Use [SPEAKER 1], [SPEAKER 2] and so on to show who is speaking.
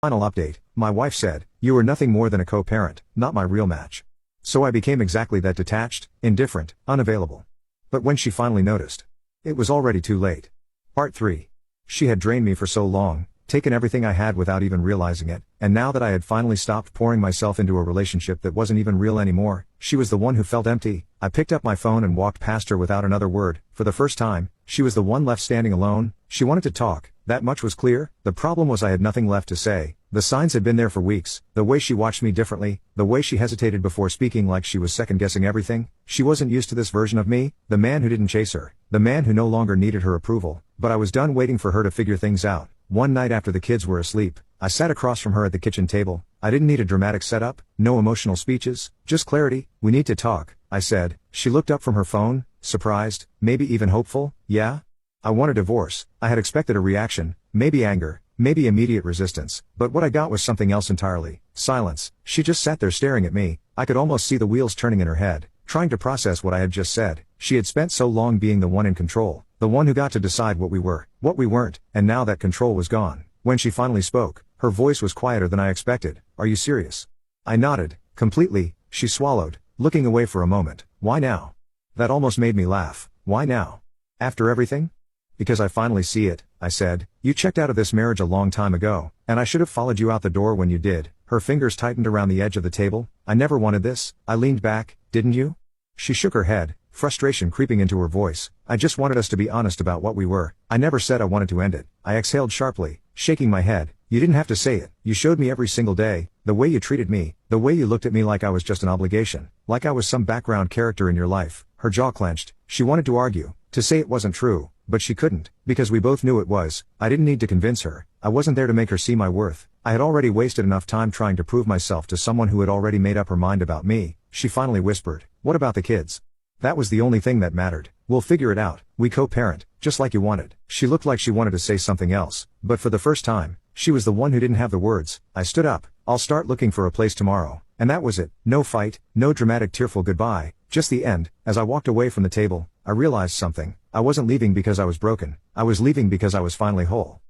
[SPEAKER 1] Final update, my wife said, "You were nothing more than a co-parent, not my real match." So I became exactly that: detached, indifferent, unavailable. But when she finally noticed, it was already too late. Part 3. She had drained me for so long, taken everything I had without even realizing it, and now that I had finally stopped pouring myself into a relationship that wasn't even real anymore, she was the one who felt empty. I picked up my phone and walked past her without another word. For the first time, she was the one left standing alone. She wanted to talk, that much was clear. The problem was I had nothing left to say. The signs had been there for weeks: the way she watched me differently, the way she hesitated before speaking like she was second-guessing everything. She wasn't used to this version of me, the man who didn't chase her, the man who no longer needed her approval. But I was done waiting for her to figure things out. One night after the kids were asleep, I sat across from her at the kitchen table. I didn't need a dramatic setup, no emotional speeches, just clarity. "We need to talk," I said. She looked up from her phone, surprised, maybe even hopeful. "Yeah? I want a divorce." I had expected a reaction, maybe anger, maybe immediate resistance, but what I got was something else entirely: silence. She just sat there staring at me. I could almost see the wheels turning in her head, trying to process what I had just said. She had spent so long being the one in control, the one who got to decide what we were, what we weren't, and now that control was gone. When she finally spoke, her voice was quieter than I expected. "Are you serious?" I nodded, completely. She swallowed, looking away for a moment. "Why now?" That almost made me laugh. "Why now? After everything?" "Because I finally see it," I said. "You checked out of this marriage a long time ago, and I should have followed you out the door when you did." Her fingers tightened around the edge of the table. "I never wanted this." I leaned back. "Didn't you?" She shook her head, frustration creeping into her voice. "I just wanted us to be honest about what we were. I never said I wanted to end it." I exhaled sharply, shaking my head. "You didn't have to say it. You showed me every single day, the way you treated me, the way you looked at me like I was just an obligation, like I was some background character in your life." Her jaw clenched. She wanted to argue, to say it wasn't true, but she couldn't, because we both knew it was. I didn't need to convince her. I wasn't there to make her see my worth. I had already wasted enough time trying to prove myself to someone who had already made up her mind about me. She finally whispered, "What about the kids?" That was the only thing that mattered. "We'll figure it out. We co-parent, just like you wanted." She looked like she wanted to say something else, but for the first time, she was the one who didn't have the words. I stood up. "I'll start looking for a place tomorrow." And that was it. No fight, no dramatic tearful goodbye, just the end. As I walked away from the table, I realized something. I wasn't leaving because I was broken. I was leaving because I was finally whole.